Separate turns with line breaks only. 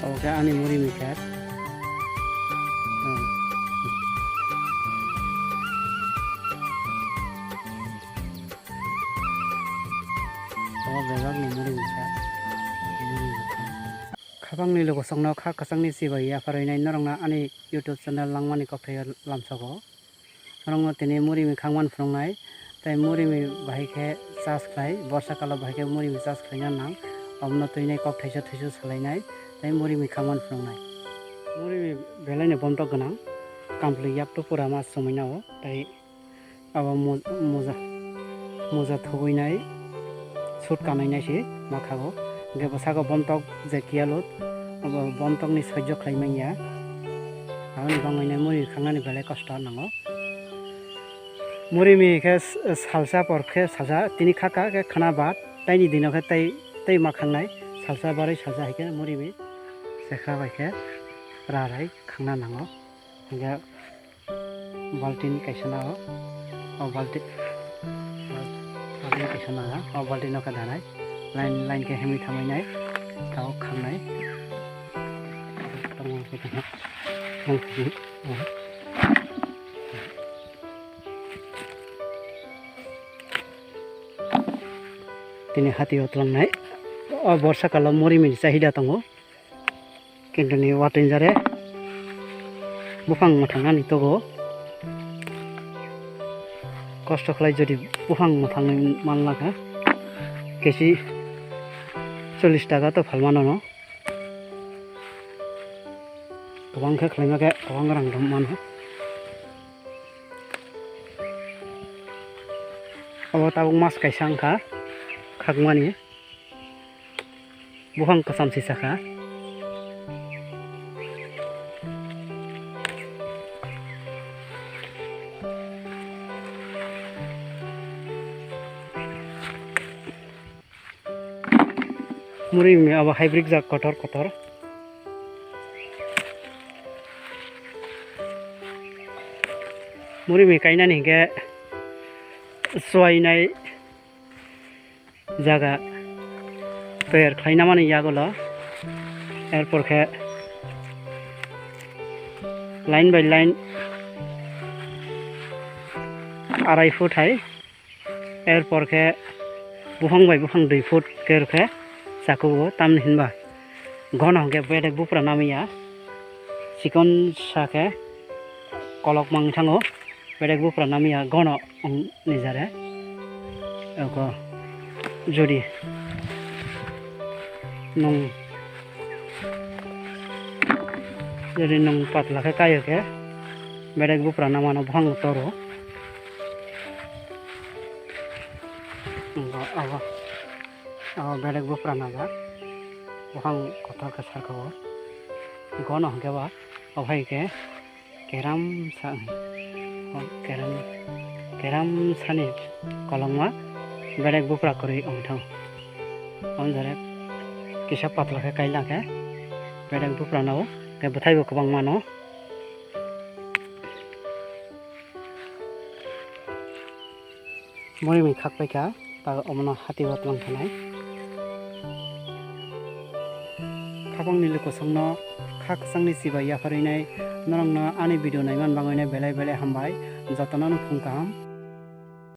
Oke ani muri mikat. Oh bebak ni muri mikat. Kabang ni logo songno kha kasang ni sibai ya parai nai norongna ani YouTube channel langmani kopthai lamsago. Norongno tini muri mi khangman phrungnai tai muri mi bahai khe chas khlai borsa kalo bahai khe muri mi chas khlaina nang omno tuinai kopthai thaisu salainai tai muri mi khangman phrungnai. Muri mi belai ni bomtok ganang kampli yak to pura mas somainao tai aba moja thoguinai sut kanainai si makhago ge basago bomtok je kialot aba bomtok ni sojjo khlaimaiya ani bangainai muri khangani belai kosto nango. Muri mi khe salsa porkhe salsa tini khaka ke khana bat taini dino khe tai makhangnai salsa barai salsa hike muri mi sekha bai khe rarai khangna nango ge baltin kaisana o baltin kaisana o baltin ka danai line ke hemi thamainai tao khangnai tini hati otlangnai o borsa kalo muri mi chahida tongo kintu ni watin jare bufang mathangani togo kosto khlai jodi bufang mathang manlaka kechi 40 টাকা তো falmano no gobang khe khlaimake gobang rang dam mano abo tabuk mas kaisang kha khakmani bufang kasam sisa kha muri mi aba hybrid jak kotor muri mi kainani ge soinai jaga per khaina mani yagolo erpor khe line by line arai foot hai erpor khe bufang by bufang 2 foot ker khe sakugo tamni hinba gono ge bede bupra namiya sikon sake kolok mang thango bede bupra namiya gono nijare eko jodi nong patla khe kayo ke bede bupra namano bhang toro belek bupra naga bhang kotor ke sarko gono ke ba obhai ke keram sani kolongma belek bupra kori ongthang onjare kisa patla ke kaila ke belek bupra nao ke bthai bo kabang mano moi mi khakpai ka ta omno hati batlang thanai kabang ni loko songno khak sangni sibai ya pharinai norongno ani video naiman bangainai belai belai hambai jotona phungkam